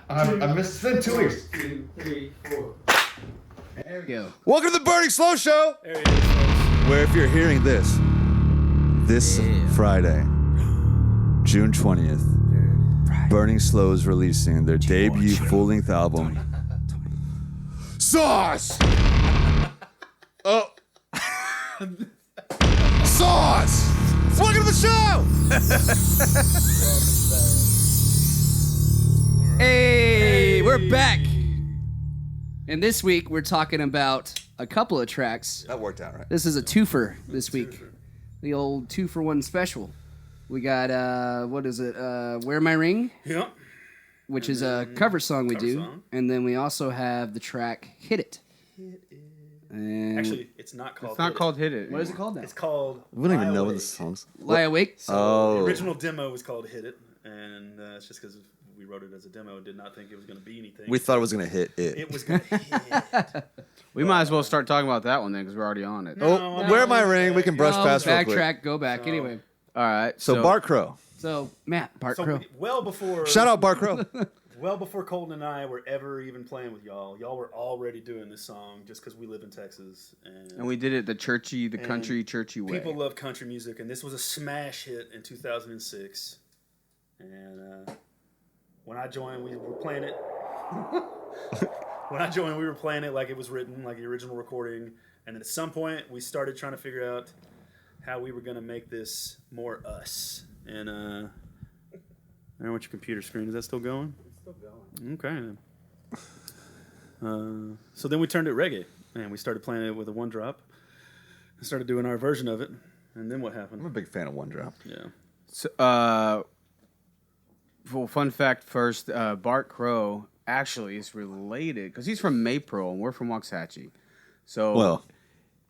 I missed it. 2 weeks. 2, 3, 4. There we go. Welcome to the Burning Slow Show. There it is, folks. Where if you're hearing this Friday, June 20th, Burning Slow is releasing their debut full-length album, Sauce! Oh. Sauce! Welcome to the show! Hey, we're back. And this week we're talking about a couple of tracks. That worked out, right? This is a twofer this week. The old 2-for-1 special. We got, what is it? Wear My Ring? Yeah. Which is a cover song we do. song. And then we also have the track Hit It. And Actually, it's not called. It's not called Hit It. what is it called now? It's called. We don't even Lie know what Awake. the song's. Lie Awake? So the original demo was called "Hit It," and it's just because we wrote it as a demo and did not think it was going to be anything. We thought it was going to hit it. It was going to hit. We might as well start talking about that one then, because we're already on it. No, Wear My Ring. We can brush past real quick. Backtrack, go back. Anyway, All right. So Bart Crow. so Matt, Bart So Crow. well before. Shout out Bart Crow. Well before Colton and I were ever even playing with y'all were already doing this song just because we live in Texas. And we did it the country churchy way. People love country music, and this was a smash hit in 2006. And when I joined, we were playing it. When I joined, we were playing it like it was written, like the original recording. And then at some point, we started trying to figure out how we were going to make this more us. And I don't know what your computer screen is. That still going? It's still going. Okay. So then we turned it reggae, and we started playing it with a one drop. And started doing our version of it. And then what happened? I'm a big fan of One Drop. Yeah. So, well, fun fact first, Bart Crow actually is related, because he's from Maypro, and we're from Waxahachie. So, Well,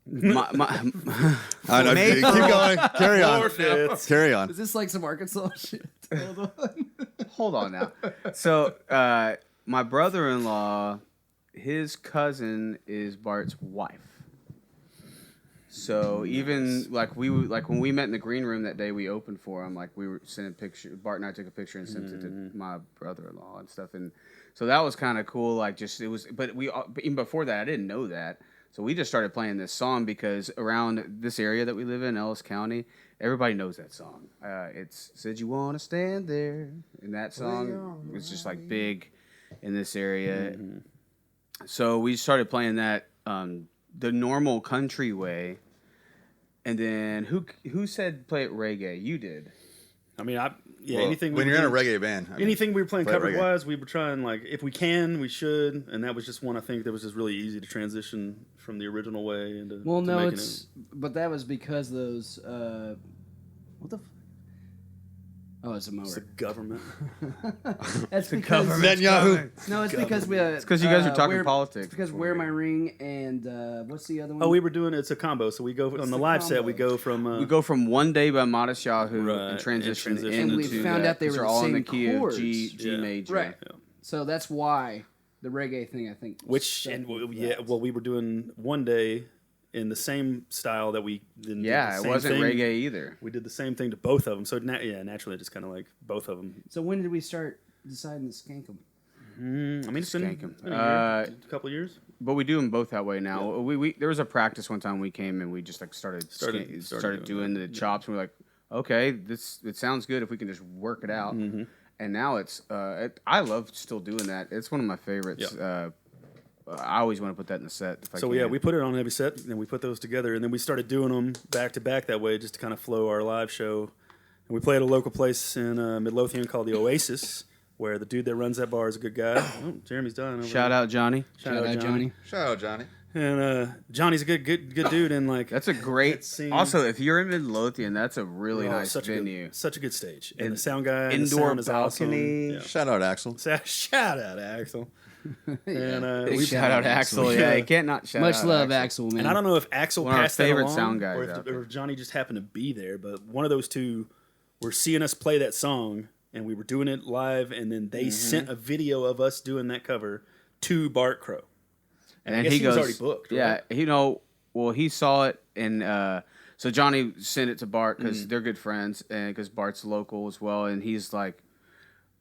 I know. Maybe. Keep going. Carry on. Forfeits. Carry on. Is this like some Arkansas shit? Hold on. hold on now. So, my brother-in-law, his cousin is Bart's wife. So even like when we met in the green room that day, we opened for him. Like we were sending pictures. Bart and I took a picture and sent it to my brother-in-law and stuff. And so that was kind of cool. Like just it was, but even before that, I didn't know that. So we just started playing this song because around this area that we live in, Ellis County, everybody knows that song. It's "Said You Wanna Stand There," and that song was just like big in this area. So we started playing that the normal country way. And then who said play it reggae? You did. I mean, Well, anything. when we you're in a were reggae band, I mean, anything we were playing play cover reggae. wise, we were trying like if we can, we should, and that was just one I think that was just really easy to transition from the original way into. Well, to no, making it's but that was because those what the. Oh, it's a mower. It's the government. That's because Netanyahu. no, it's because we. It's because you guys are talking politics. It's because Wear My Ring and what's the other one? Oh, we were doing it's a combo. So we go on the live set. We go from. We go from One Day by Modest Yahoo Right, and transition and And we into found that. out they These were are the all in same the key chords. of G Yeah. major. Right. Yeah. So that's why the reggae thing, I think. Which stuck and with yeah, that. well, we were doing One Day in the same style that we did. Yeah, the it same wasn't thing. reggae either. We did the same thing to both of them. So naturally, just kind of like both of them. So when did we start deciding to skank them? I mean, it's been, Skank 'em. been a year, a couple of years. But we do them both that way now. We there was a practice one time we came and we just like started Started doing the chops. And we're like, okay, it sounds good if we can just work it out. And now it's I love still doing that. It's one of my favorites. I always want to put that in the set. If I So can. yeah, we put it on every set, and we put those together, and then we started doing them back to back that way, just to kind of flow our live show. And we play at a local place in Midlothian called the Oasis, where the dude that runs that bar is a good guy. Oh, Jeremy's dying. Shout out Johnny. Shout out Johnny. Shout out Johnny. And Johnny's a good dude, and like That's a great. that scene- Also, if you're in Midlothian, that's a really nice such venue. such a good stage, and the sound guy, and the Indoor sound is balcony. awesome. Shout out Axel. Yeah. Shout out Axel. And Big we shout out Axel. Yeah, you can't not shout out. Much love, Axel, man. And I don't know if Axel One of our passed that favorite along, sound guys or out there. if Johnny just happened to be there. But one of those two were seeing us play that song, and we were doing it live, and then they sent a video of us doing that cover to Bart Crow. And I guess he was already booked. Yeah, Right? well, he saw it, and so Johnny sent it to Bart because they're good friends, and because Bart's local as well, and he's like,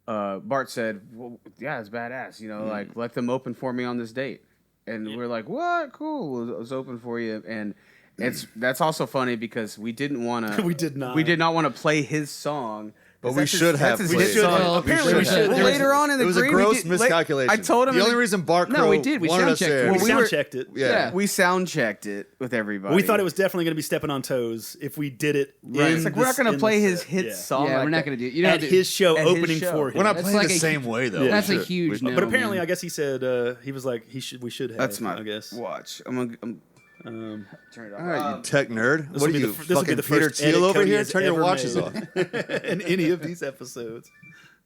Bart said, well, yeah, it's badass. You know, like, let them open for me on this date. And we're like, what? Cool. It was open for you. And that's also funny because we didn't want to. We did not want to play his song. But we should have That's played his it. song. Well, apparently we should. Well, later on in the It was a green, gross we did- miscalculation. I told him the in only the- reason Bart No, Crow we did. We wanted us sound-checked there. it. we we sound were- checked it. Yeah. We sound checked it with everybody. We thought it was definitely going to be stepping on toes if we did it. Right. in It's like we're not the- going to in play the his set. hit Yeah. song. Yeah, like we're not that. going to do it. You know, At his show, at his opening show. for him. We're not That's playing like the a- same way, though. That's a Shit. huge We- no. But apparently, man. I guess he said we should have. That's my I guess. watch. Turn it off. All right, you tech nerd. This What will are be you, this will be fucking the Peter first edit Thiel over Cody here? has Turn your ever watches made off. in any of these episodes.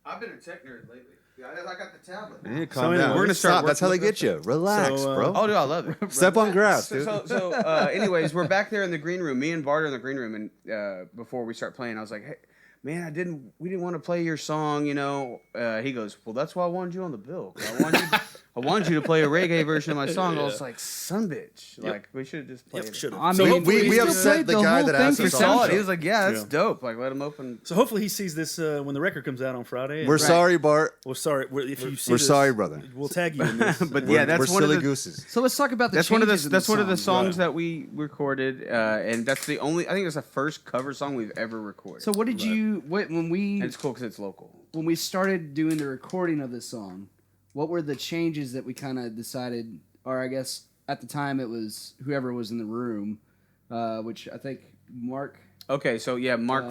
I've been a tech nerd lately. I got the tablet. You need to calm So down. anyway, We're gonna start stop. That's how they working- get you. Relax, So, bro. Oh, dude, I love it. Step on grass, dude. Anyways, we're back there in the green room. Me and Bart are in the green room, and before we start playing, I was like, "Hey, man, we didn't want to play your song, you know." He goes, "Well, that's why I wanted you on the bill. I wanted you to play a reggae version of my song." I was like, "Son, bitch! Like, we should have just played it." Should have. I so mean, hopefully we he's- upset played the the guy whole that thing asked for us He on saw the it. He show. was like, "Yeah, that's Yeah. dope. Like, let him open." So hopefully he sees this when the record comes out on Friday. We're And- sorry, Bart. Well, sorry. If you see We're this, sorry, brother. We'll tag you in this. But We're, yeah, that's we're one of silly the gooses. So let's talk about the that's one of the changes in that's one of the song. songs that we recorded, and that's the only. I think it's the first cover song we've ever recorded. So what did you when we and it's cool because it's local. when we started doing the recording of this song? What were the changes that we kind of decided, or I guess at the time it was whoever was in the room, which I think Mark. Okay, so yeah, Mark,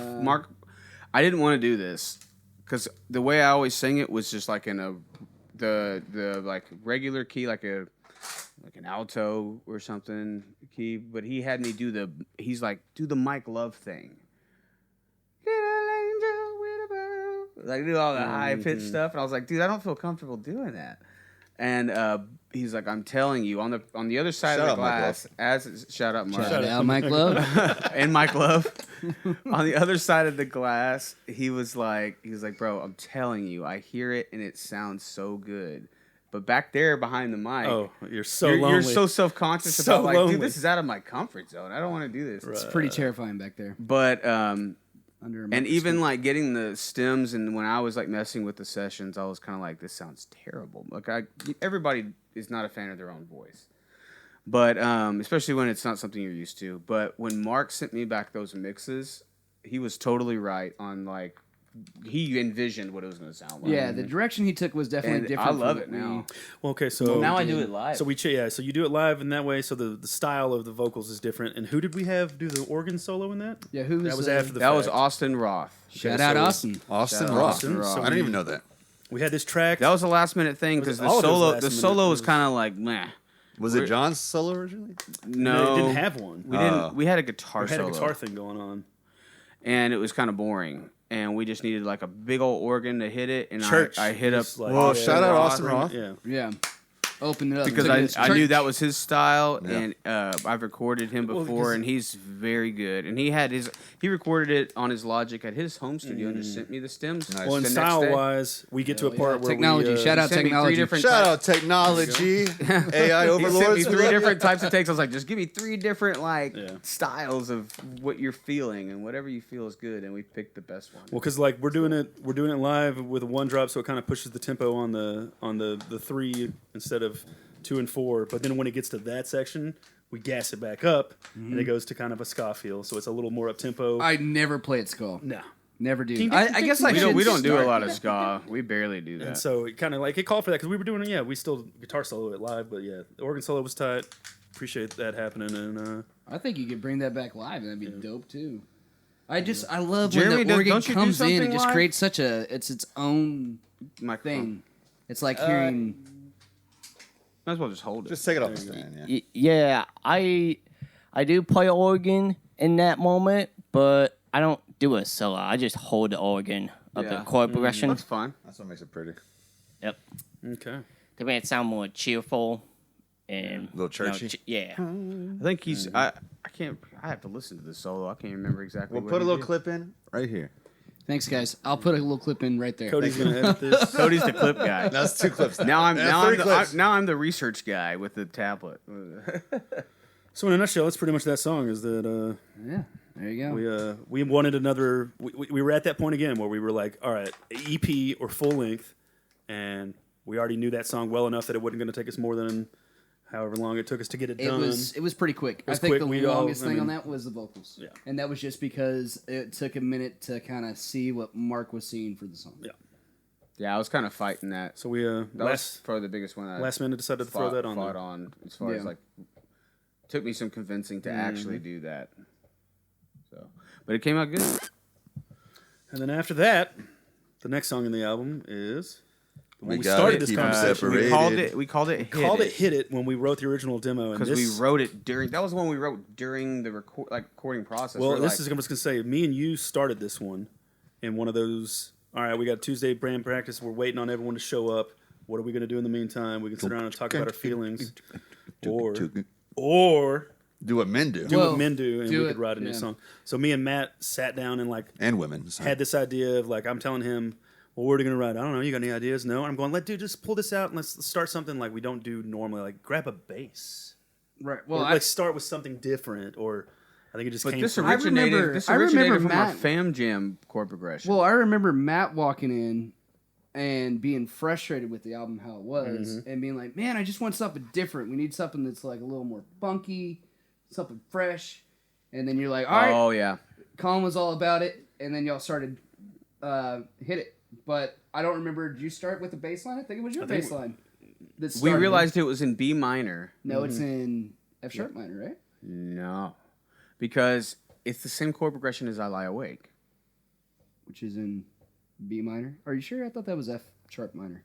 I didn't want to do this because the way I always sing it was just like in the like regular key, like an alto or something key. But he had me do he's like, do the Mike Love thing. Little angel with a bow. Like do all the high pitched stuff, and I was like, dude, I don't feel comfortable doing that. And he's like, I'm telling you, on the other side Shout of the out, Mike glass, shout out Mark. Shout out Mike Love. And Mike Love. On the other side of the glass, he was like, bro, I'm telling you, I hear it and it sounds so good. But back there behind the mic, Oh, you're so you're lonely. so self-conscious So about like, lonely. dude, this is out of my comfort zone. I don't want to do this. It's pretty terrifying back there. But Under a and even microscope. like getting the stems, and when I was like messing with the sessions, I was kind of like, this sounds terrible. Like everybody is not a fan of their own voice. But especially when it's not something you're used to. But when Mark sent me back those mixes, he was totally right on like he envisioned what it was going to sound like. Yeah, the direction he took was definitely And different. I love from it what we- now. Well, okay, so Now I do it live. So so you do it live in that way. So the style of the vocals is different. And who did we have do the organ solo in that? Yeah, who was That was the- after the That was fact. Austin Roth. Shout Okay, out so- Austin. Austin Shout out Roth. Austin Roth. I didn't even know that. We had this track. That was a last minute thing because all of it was last the minute. solo It was was- kind of like meh. Was it John's solo originally? No, It didn't have one. We didn't. We had a guitar We had a solo. guitar thing going on. And it was kind of boring. And we just needed like a big old organ to hit it. And Church. I hit up Just like- Well, yeah, shout out Roth. Austin Roth. Yeah. Yeah, opened it up because Took it to I knew church. that was his style, Yeah. and I've recorded him Well, before, because- and he's very good. And he recorded it on his Logic at his home studio and just sent me the stems. Nice. Well, in the next style day. wise, we get to a Hell part yeah. where Technology. we, Shout out sent me three technology. different Shout types- out technology, AI He overlords. sent me we three love you. different types of takes. I was like, just give me three different like Yeah. styles of what you're feeling, and whatever you feel is good. And we picked the best one. Well, because like we're doing it live with a one drop, so it kind of pushes the tempo on the 3 instead of 2 and 4. But then when it gets to that section, we gas it back up, and it goes to kind of a ska feel, so it's a little more up tempo. I never play at skull. No, Never do. Ding, I ding, guess ding, I ding. should we don't do a start. lot of ska. We barely do that. and so it kind of like it called for that because we were doing it. Yeah, we still guitar solo it live, but yeah, the organ solo was tight. Appreciate that happening, and I think you could bring that back live. That'd be dope too. I love Jeremy, when the organ don't you do comes in. It something just live? creates such its own Microphone. thing. It's like hearing. Might as well just hold it. Just take it off the stand. Yeah. Yeah, I do play organ in that moment, but I don't do a solo. I just hold the organ of the Yeah. chord progression. That's fine. That's what makes it pretty. Yep, okay. to make it sound more cheerful and A little churchy. yeah. I think he's. I can't. I have to listen to this solo. I can't remember exactly. We'll what put a he little did. clip in right here. Thanks, guys. I'll put a little clip in right there. Cody's gonna edit this. Cody's the clip guy. That's 2 clips. Now I'm That's now I'm, 3 the, clips. now I'm the research guy with the tablet. So in a nutshell, that's pretty much that song. Is that Yeah. There you go. We wanted another. We were at that point again where we were like, all right, EP or full length, and we already knew that song well enough that it wasn't going to take us more than however long it took us to get it done. It was pretty quick. I was think quick. the longest thing on that was the vocals. Yeah. And that was just because it took a minute to kind of see what Mark was seeing for the song. Yeah. Yeah, I was kind of fighting that. So we That was probably the biggest one. last minute decided to throw that on. Fought there. on as far as like took me some convincing to actually do that. So, but it came out good. And then after that, the next song in the album is when we gotta started this keep 'em conversation. separated. We called it Hit It when we wrote the original demo, because we wrote it during. That was one we wrote during the recording process. Well, We're this like, is I was gonna say. Me and you started this one in one of those. All right, we got Tuesday brand practice. We're waiting on everyone to show up. What are we gonna do in the meantime? We can sit around and talk about our feelings, or Do what men do. do Well, what men do, and we do could it, write a new yeah. song. So me and Matt sat down and And women. So. had this idea of I'm telling him, well, what are you gonna write? I don't know. You got any ideas? No. I'm going, just pull this out and let's start something like we don't do normally. Like grab a bass. Right. Well, Well, start with something different, or I think it just but came. this from- originated. I remember from our Matt- Fam Jam chord progression. Well, I remember Matt walking in and being frustrated with the album how it was and being like, man, I just want something different. We need something that's like a little more funky, something fresh. And then you're like, all right. Oh yeah. Colin was all about it. And then y'all started Hit It. But I don't remember. Did you start with the bass line? I think it was your bass line. We realized it was in B minor. No, it's in F sharp minor, right? No, because it's the same chord progression as I Lie Awake. Which is in B minor. Are you sure? I thought that was F sharp minor.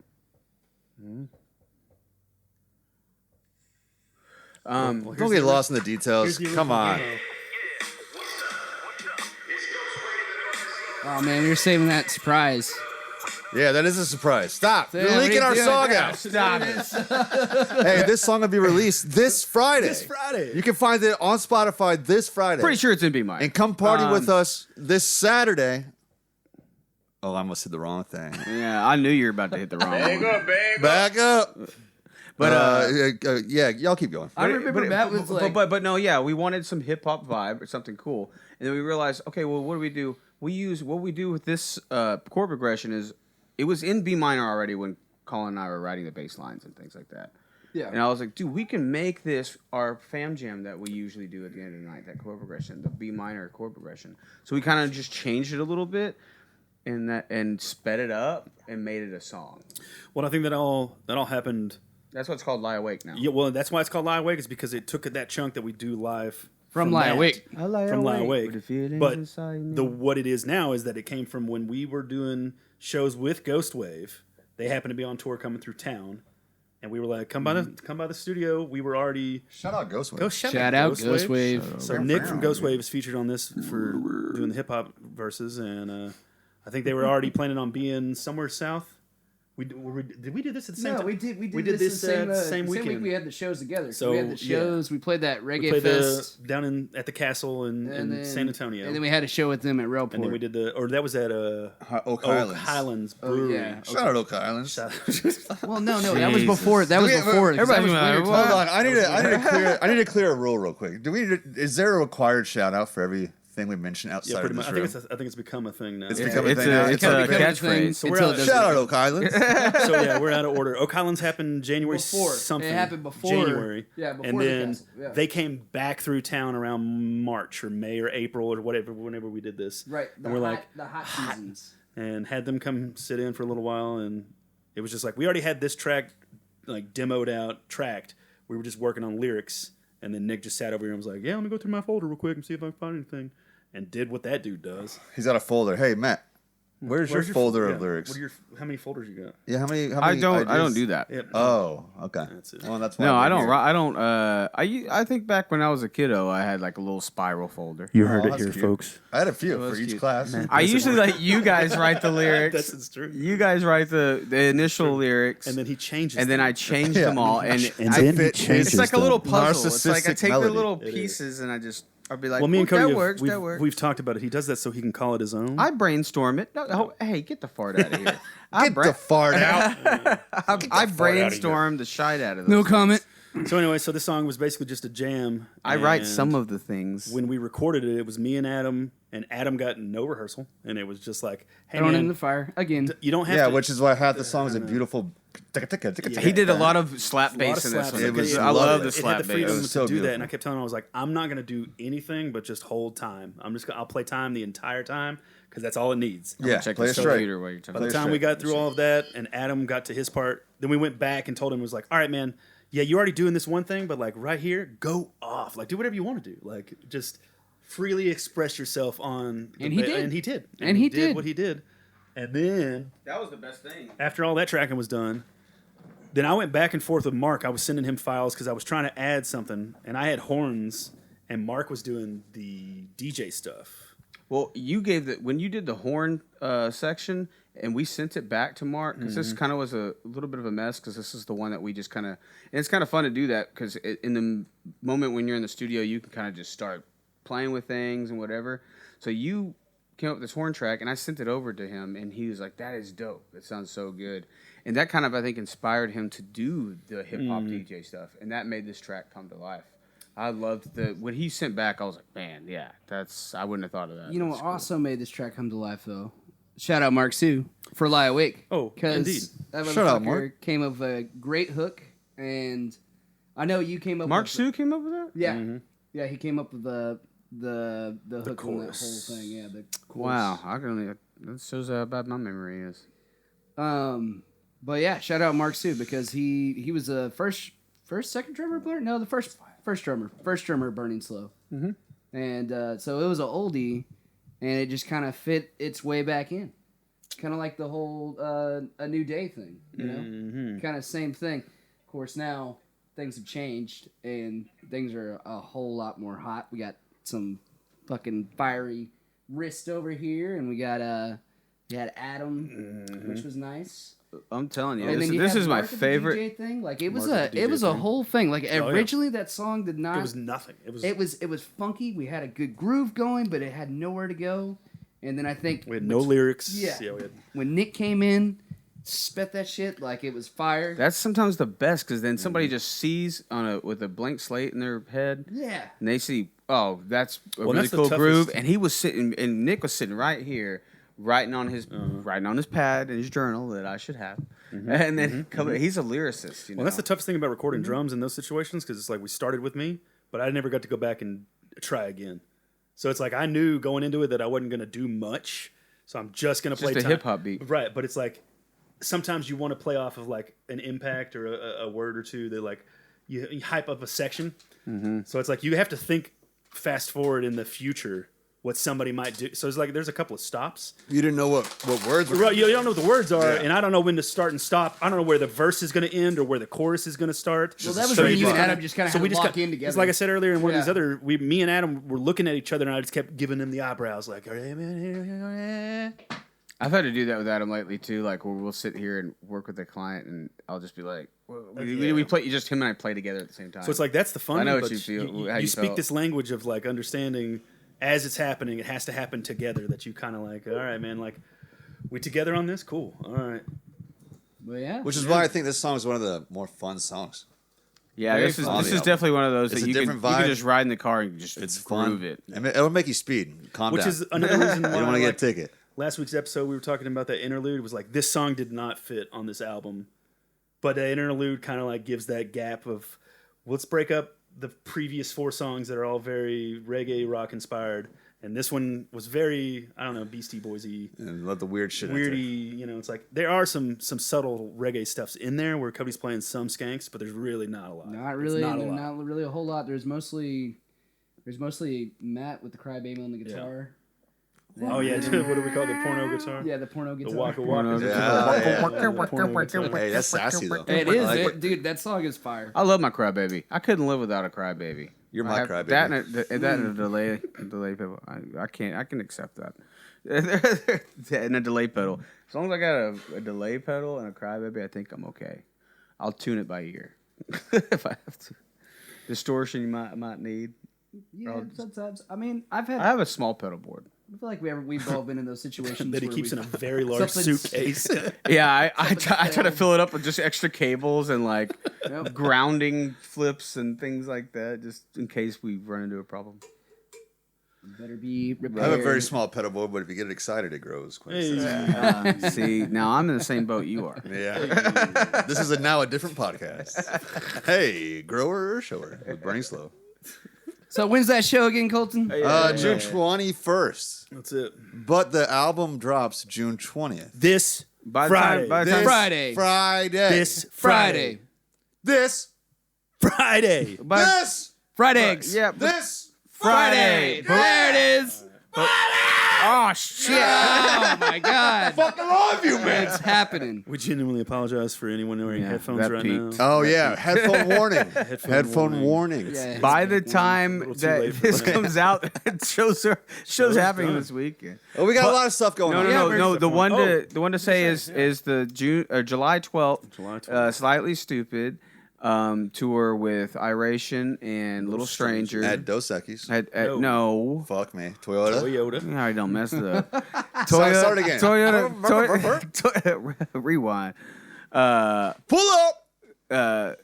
Don't get lost in the details. Come on. Oh man, you're saving that surprise. Yeah, that is a surprise. Stop. You're Yeah, leaking what are our you song doing? out. Stop it. Hey, this song will be released this Friday. This Friday. You can find it on Spotify this Friday. Pretty sure it's in B minor. And come party with us this Saturday. Oh, I almost said the wrong thing. Yeah, I knew you were about to hit the wrong one. Back up. But yeah, y'all keep going. I remember Matt was like, but no, yeah, we wanted some hip hop vibe or something cool, and then we realized, okay, well, what do we do? What we do with this chord progression is it was in B minor already when Colin and I were writing the bass lines and things like that. yeah. And I was like, dude, we can make this our fam jam that we usually do at the end of the night, that chord progression, the B minor chord progression. So we kind of just changed it a little bit and sped it up and made it a song. Well, I think that all happened. That's what's called Lie Awake now. Yeah, well, that's why it's called Lie Awake, is because it took that chunk that we do live From Lie that, Awake. I lie from Lie awake Awake. with the feelings But inside me. what it is now is that it came from when we were doing shows with Ghost Wave. They happened to be on tour coming through town, and we were like, "Come by the studio." We were already Shout out Ghostwave. Shout out Ghost Wave. So Nick from Ghost Wave is featured on this for doing the hip hop verses, and I think they were already planning on being somewhere south. Did we do this at the same No, time? we did. We did this the same week weekend. we had the shows together. So, we had the yeah. shows. We played that We reggae played fest down at the castle in then, San Antonio, and then we had a show with them at Railport. and then we did that was at Oak Oak Highlands. Highlands Oh, Brewery. yeah. Shout out Oak Highlands. Well, no, that was Jesus. before. That was Do we- before. 'cause that Everybody's was like, winter well, time. Hold on, I need to clear a rule real quick. Is there a required shout out for everything we mention outside Yeah, of pretty this much. room? I think it's become a thing now. It's Yeah. become a It's thing now. a It's a catchphrase. So we're until out- it doesn't- Shout out Oak Highlands. So yeah, we're out of order. Oak Highlands happened January Before. something. It happened before. January. Yeah, before and the then castle, yeah. they came back through town around March or May or April or whatever. Whenever we did this, Right. And we're like, the hot seasons. and had them come sit in for a little while, and it was just like we already had this track like demoed out, tracked. We were just working on lyrics, and then Nick just sat over here and was like, "Yeah, let me go through my folder real quick and see if I can find anything," and did what that dude does. He's got a folder. Hey, Matt, where's your folder of yeah, lyrics? How many folders you got? Yeah, how many I don't ideas? do that. Yep. Oh, okay. That's it. Well, that's why No, I'm I don't. here. I don't. I think back when I was a kiddo, I had like a little spiral folder. You heard Oh, it that's here, cute. folks. I had a few for that's each cute. class. I usually let you guys write the lyrics. That's true. You guys write the initial lyrics, And then he changes. and then them. I changed Yeah. them all, and And I, then he fit changes. it's like a little them. puzzle. It's like I Narcissistic take melody. the little It is. pieces and I'll be like, Well, me and Cody, that have- works. That works. we've talked about it. He does that so he can call it his own. I brainstorm it. No, hey, get the fart out of here. Get the fart out. I brainstorm the shite out of No those. comment. So anyway, so this song was basically just a jam. I write and some of the things. When we recorded it, it was me and Adam got no rehearsal, and it was just like, hey Thrown man, in the fire again. you don't have Yeah, to. which is why half the song is a beautiful. He did a lot of slap a lot bass of in this slaps. one. It was I love lovely. the It slap had the freedom It bass. was to so do that, beautiful. and I kept telling him, I was like, I'm not gonna do anything but just hold time. I'll play time the entire time because that's all it needs. Yeah, Check play the it straight. computer while you're talking. By the time we got through all of that, and Adam got to his part, then we went back and told him, it was like, all right, man, yeah, you're already doing this one thing, but like right here, go off, like do whatever you want to do, like just freely express yourself on. And he did. and he did, And he did. what he did, and then That was the best thing. after all that tracking was done, then I went back and forth with Mark. I was sending him files because I was trying to add something, and I had horns, and Mark was doing the DJ stuff. Well, you gave when you did the horn section, and we sent it back to Mark because this kind of was a little bit of a mess because this is the one that we just kind of. And it's kind of fun to do that because in the moment when you're in the studio, you can kind of just start playing with things and whatever. So you came up with this horn track, and I sent it over to him, and he was like, "That is dope. It sounds so good." And that kind of, I think, inspired him to do the hip hop DJ stuff, and that made this track come to life. I loved when he sent back. I was like, man, yeah, I wouldn't have thought of that. You know That's what cool. also made this track come to life, though? Shout out Mark Sue for Lie Awake. Oh, indeed. That Shout out, motherfucker Mark. came up with a great hook, and I know you came up Mark with Sue came up with that? Yeah. Yeah, he came up with the hook on that whole chorus. thing. Yeah, the chorus. Wow, I can only, that shows how bad my memory is. But yeah, shout out Mark Sue because he was the second drummer player. No, the first drummer Burning Slow. Mm-hmm. And so it was an oldie, and it just kind of fit its way back in, kind of like the whole A New Day thing, you know, kind of same thing. Of course, now things have changed and things are a whole lot more hot. We got some fucking fiery wrist over here, and we got Adam, which was nice. I'm telling you, And then you this had is my Mark at the favorite. DJ thing. Like it was Mark at the it was DJ a thing. whole thing. Like yeah. originally that song did not. It was nothing. It was funky. We had a good groove going, but it had nowhere to go. And then I think We had no lyrics. Yeah. we had. when Nick came in, spit that shit like it was fire. That's sometimes the best because then somebody just sees with a blank slate in their head, Yeah. and they see, oh, that's a Well, really that's the cool groove. toughest- And he was sitting, and Nick was sitting right here, writing on his pad in his journal that I should have, and then he's a lyricist. You know? Well, that's the toughest thing about recording drums in those situations because it's like we started with me, but I never got to go back and try again. So it's like I knew going into it that I wasn't going to do much, so I'm just going to play just a time. hip hop beat. Right? But it's like sometimes you want to play off of like an impact or a word or two that like you hype up a section. So it's like you have to think fast forward in the future what somebody might do. So it's like there's a couple of stops. You didn't know what words were. Right, you don't know what the words are, Yeah. and I don't know when to start and stop. I don't know where the verse is going to end or where the chorus is going to start. Well, that was So when you you and just Adam just kind of had to lock in together. It's like I said earlier in one of these Yeah. other, me and Adam were looking at each other, and I just kept giving him the eyebrows, like, I've had to do that with Adam lately too. Like where we'll sit here and work with a client, and I'll just be like, we play. Just him and I play together at the same time. so it's like that's the fun. I know what but you feel- how You you speak felt. this language of like understanding as it's happening. It has to happen together. That you kind of like, all right, man, like we together on this, cool, all right. But yeah. Which is why I think this song is one of the more fun songs. yeah, very this is fun. this is definitely one of those It's that a you can different you can vibe. just ride in the car and just It's groove fun. it. I mean, it'll make you speed. Calm Which down. is another reason why you don't want to like, get a ticket. last week's episode we were talking about that interlude. It was like this song did not fit on this album, but the interlude kind of like gives that gap of let's break up the previous 4 songs that are all very reggae rock inspired, and this one was very, I don't know, Beastie Boysy, And let the weird shit enter. weirdy. You know, it's like there are some subtle reggae stuffs in there where Cody's playing some skanks, but there's really not a lot. Not It's really, not a not, lot. really a whole lot. There's mostly Matt with the crybaby on the guitar. Oh yeah, what do we call it? The porno guitar? Yeah, the porno The guitar. waka waka. Yeah. Hey, that's sassy though. It I is, like it. dude. That song is fire. I love my crybaby. I couldn't live without a crybaby. You're my I have crybaby. That and a delay pedal. I can't. I can accept that. And a delay pedal. As long as I got a delay pedal and a crybaby, I think I'm okay. I'll tune it by ear if I have to. Distortion you might need. Yeah, sometimes. I mean, I've had I have a small pedal board. I feel like we've all been in those situations that he where keeps in we- a very large Something's- suitcase. Yeah, I try to fill it up with just extra cables and like Yep. grounding flips and things like that, just in case we run into a problem. better be I repaired. have a very small pedal board, but if you get it excited, it grows. Quite Hey. See, now I'm in the same boat you are. Yeah. This is now a different podcast. Hey, grower or shower with Burning Slow. So when's that show again, Colton? June 21st. That's it. But the album drops June 20th. This By the Friday. time, by the This time, Friday. Friday. This Friday. This. Friday. by, This. Fried eggs. yeah, This. Friday. There it is. oh shit! Oh my God. Fucking love you, man. It's happening. We genuinely apologize for anyone wearing Yeah, headphones that right peaked. now. Oh, yeah. Headphone warning. warning. Headphone warning. Yeah, By it's the like- time little too that late for this that. comes out, shows happening done. this weekend. Oh, we got a lot of stuff going No, on. no, Yeah, no, where's no. the The one? one to say is the July 12th, July 12th. Slightly Stupid tour with Iration and Little Stranger At Dos Equis. at no. Fuck me. Toyota. Toyota. I don't mess it up. Start again. Toyota. Rewind. Pull up.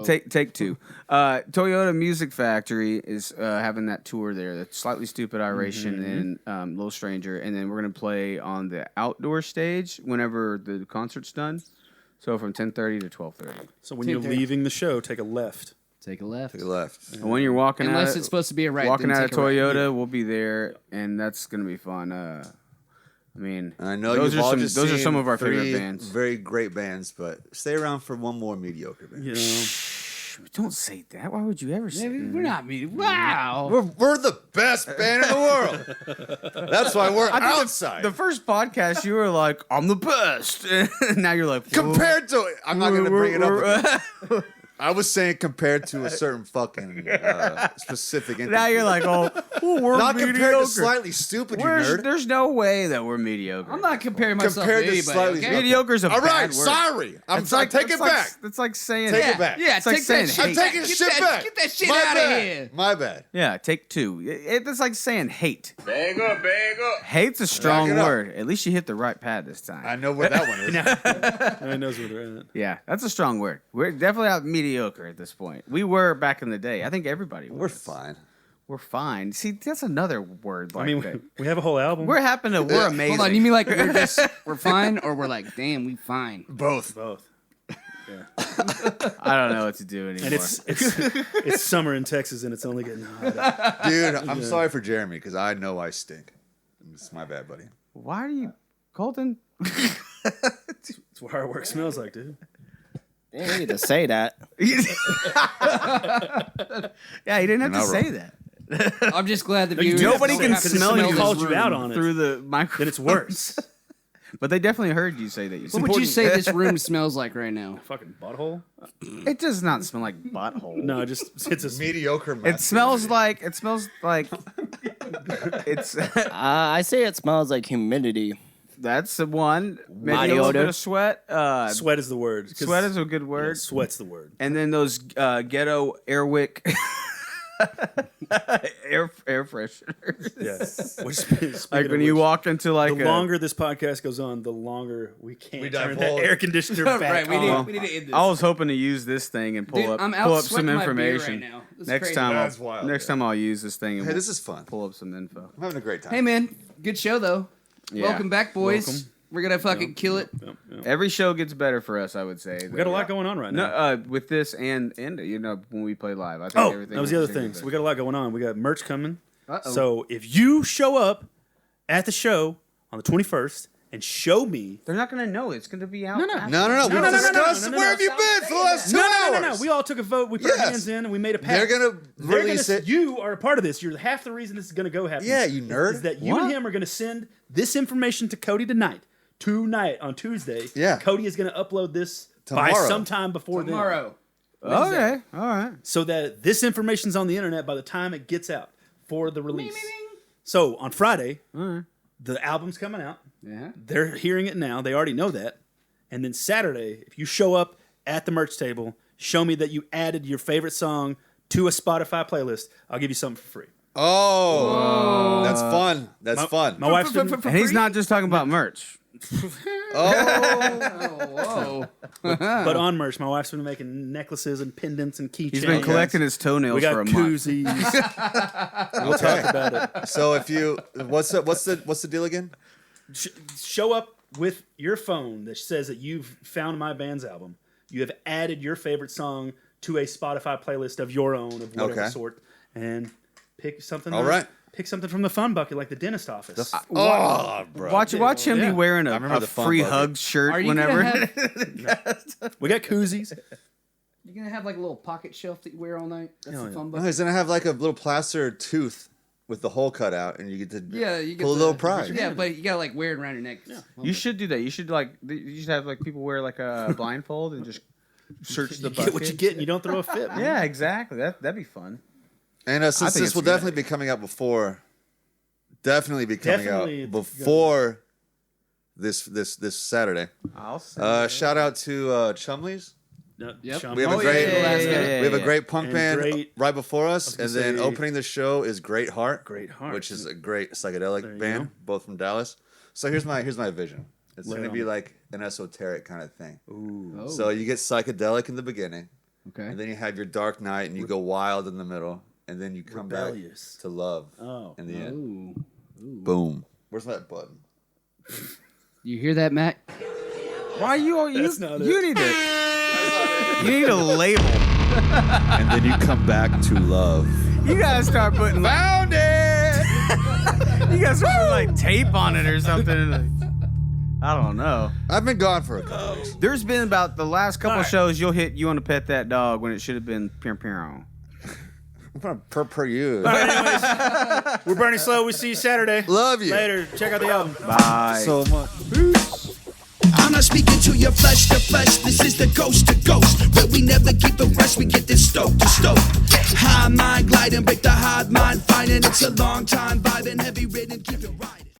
Take two. Toyota Music Factory is having that tour there. That's Slightly Stupid, Iration, and Little Stranger, and then we're gonna play on the outdoor stage whenever the concert's done. So from 10:30 to 12:30. So when you're 10:30. leaving the show, take a left. Take a left. To the left. And when you're walking Unless out, it's supposed to be a right. walking then out of take a right. Toyota, we'll be there, and that's gonna be fun. I mean, I know those you've are all some just those are seen some of our three favorite bands. Very great bands, but stay around for one more mediocre band. You know, Don't say that. Why would you ever say Maybe that? we're not meeting. Wow. We're the best band in the world. That's why we're outside. The first podcast, you were like, "I'm the best," and now you're like, compared to, I'm not going to bring it up again. I was saying compared to a certain fucking specific entity. Now you're like, "Oh, we're not mediocre." compared to Slightly Stupid, you nerd. There's no way that we're mediocre. I'm not comparing myself Compared to to anybody. slightly- Okay? Mediocre's a All bad right, word. sorry. I'm It's like, take it it's like- back. It's like saying Take yeah, it back. Yeah, It's like take saying that hate. shit. I'm taking Get shit that, back. Get that shit My out of bad. here. My bad. Yeah, take two. It's like saying hate. Bag up. Hate's a strong it up. word. At least you hit the right pad this time. I know what that one is. now he knows where they're at. Yeah, that's a strong word. We're definitely out mediocre at this point. We were back in the day. I think everybody was. We're fine. We're fine. See, that's another word like I mean, that. we have a whole album. We're amazing. Hold on, you mean like we're fine, or we're like, damn, we fine? Both. both. Yeah. I don't know what to do anymore. And it's summer in Texas, and it's only getting hotter. Dude, I'm sorry for Jeremy because I know I stink. It's my bad, buddy. Why are you, Colton? That's what our work smells like, dude. You didn't need to say that. Yeah, he didn't have to not say wrong. that. I'm just glad the you viewers do have Nobody to can say it, 'cause it smell you. smells called this you out room on it. through the microphone. Then it's worse. But they definitely heard you say that. You What would you important. say this room smells like right now? Fucking butthole. It does not smell like butthole. No, it's a Mediocre. It smells like it's. I say it smells like humidity. That's the one. Maybe Body a little odor. bit of sweat. sweat is the word. 'Cause- Sweat is a good yeah, word. sweat's the word. And then those ghetto Airwick air fresheners. Yes. Like when you walk into like the longer this podcast goes on, the longer we can't We turn that divulge. air conditioner back Right, we on. need to end this. I was hoping to use this thing and pull Dude, up I'm pull out up some sweating my beer information. right now. This is Next crazy. time, That's wild, next yeah. time I'll use this thing and Hey, this is fun. pull up some info. I'm having a great time. Hey man, good show though. Yeah. Welcome back, boys. Welcome. We're gonna fucking kill it. Yep, yep. Every show gets better for us, I would say. We got a lot going on right No, now. with this and you know when we play live, I think Oh, everything that was the other gonna thing. get So we got a lot going on. We got merch coming. Uh-oh. So if you show up at the show on the 21st and show me. They're not gonna know. It's gonna be out. No. after. No. We no, discussed no, no, where no. have you been for the last 2 No. hours? We all took a vote. We put our Yes. hands in and we made a They're pact. gonna release it. You are a part of this. You're half the reason this is going to go happen. Yeah, you nerd. Is that you What? and him are going to send this information to Cody tonight on Tuesday. Yeah. Cody is going to upload this by Tomorrow. sometime before Tomorrow. Okay, all right. then, so that this information's on the internet by the time it gets out for the release. So on Friday, the album's coming out. Yeah. They're hearing it now. They already know that. And then Saturday, if you show up at the merch table, show me that you added your favorite song to a Spotify playlist, I'll give you something for free. Oh, that's fun. That's fun. My wife's been, And he's not just talking about merch. Oh, whoa. but on merch. My wife's been making necklaces and pendants and keychains. He's been collecting his toenails We got for a month. koozies. We'll talk about it. So if you, what's the deal again? Show up with your phone that says that you've found my band's album. You have added your favorite song to a Spotify playlist of your own of whatever sort, and pick something. All right. Pick something from the fun bucket, like the dentist office. Oh, bro. Watch him be wearing a remember the fun free bucket. hug shirt Are you whenever. gonna We got koozies. You gonna have like a little pocket shelf that you wear all night? That's Hell the yeah. fun No, bucket. he's gonna have like a little plaster tooth with the hole cut out, and you get to Yeah, you get pull a the- little prize. Yeah, but you gotta like wear it around your neck. You should do that. You should have like people wear like a blindfold and just search the You bucket. get what you get, and you don't throw a fit. Man. Yeah, exactly. That'd be fun. And since think this it's will a good definitely be coming out before, Definitely out it's before this Saturday. I'll say. Shout out to Chumley's. No, Yep. Chum- We have a great, yeah, we have a yeah. great punk And band great- right before us, gonna and then say- opening the show is Great Heart, Great Heart. which is a great psychedelic you band, go. both from Dallas. So here's my vision. It's Lay going to on be me. like an esoteric kind of thing. Oh, So you get psychedelic in the beginning, okay. and then you have your dark night, and you go wild in the middle, and then you come Rebellious. back to love Oh. in the end. Ooh. Boom. Where's that button? You hear that, Matt? Why you That's not it. you need to you need a label. And then you come back to love. You gotta start putting Found it! you gotta start putting like tape on it or something. I don't know. I've been gone for a couple weeks. There's been about the last couple Alright. shows you'll hit You Want to Pet That Dog when it should have been Pier. I'm gonna per you. Anyways, we're burning slow. We see you Saturday. Love you. Later. Check out the album. Bye. So much. I'm not speaking to your flesh to flesh. This is the ghost to ghost, where we never keep the rest. We get this stoked to stoke. High mind gliding, break the hard mind, finding it's a long time vibing, heavy ridden, keep it riding.